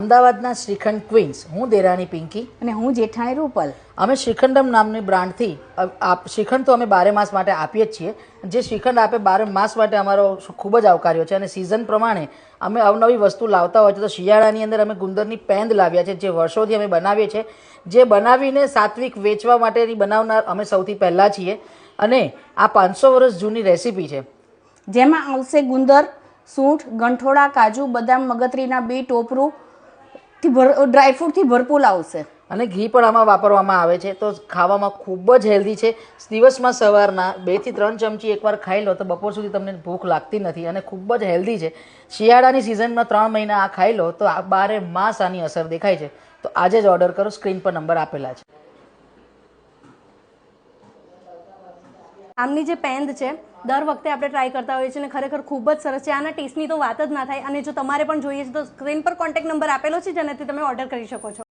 અમદાવાદના શ્રીખંડ ક્વીન્સ, હું દેરાણી પિંકી અને હું જેઠાણી રૂપલ. અમે શ્રીખંડમ નામની બ્રાન્ડથી શ્રીખંડ તો અમે 12 માસ માટે આપીએ જ છીએ. જે શ્રીખંડ આપે 12 માસ માટે અમારો ખૂબ જ આવકાર્યો છે અને સિઝન પ્રમાણે અમે અવનવી વસ્તુ લાવતા હોય છે. તો શિયાળાની અંદર અમે ગુંદરની પેંદ લાવ્યા છે, જે વર્ષોથી અમે બનાવીએ છીએ, જે બનાવીને સાત્વિક વેચવા માટેની બનાવનાર અમે સૌથી પહેલાં છીએ. અને આ 500 વર્ષ જૂની રેસીપી છે, જેમાં આવશે ગુંદર, સૂંઠ, ગંઠોડા, કાજુ, બદામ, મગતરીના બી, ટોપરું ડ્રાયફ્રૂટથી ભરપૂર આવશે. અને ઘી પણ આમાં વાપરવામાં આવે છે. તો ખાવામાં ખૂબ જ હેલ્ધી છે. દિવસમાં સવારના 2 થી 3 ચમચી એકવાર ખાઈ લો તો બપોર સુધી તમને ભૂખ લાગતી નથી અને ખૂબ જ હેલ્ધી છે. શિયાળાની સિઝનમાં 3 મહિના આ ખાઈ લો તો 12 માસ આની અસર દેખાય છે. તો આજે જ ઓર્ડર કરો, સ્ક્રીન પર નંબર આપેલા છે. આમની જે પેંદ છે દર વખતે આપણે ટ્રાય કરતા હોઈએ છીએ અને ખરેખર ખૂબ જ સરસ છે. આના ટેસ્ટની તો વાત જ ના થાય. અને જો તમારે પણ જોઈએ છે તો સ્ક્રીન પર કોન્ટેક્ટ નંબર આપેલો છે જેનાથી તમે ઓર્ડર કરી શકો છો.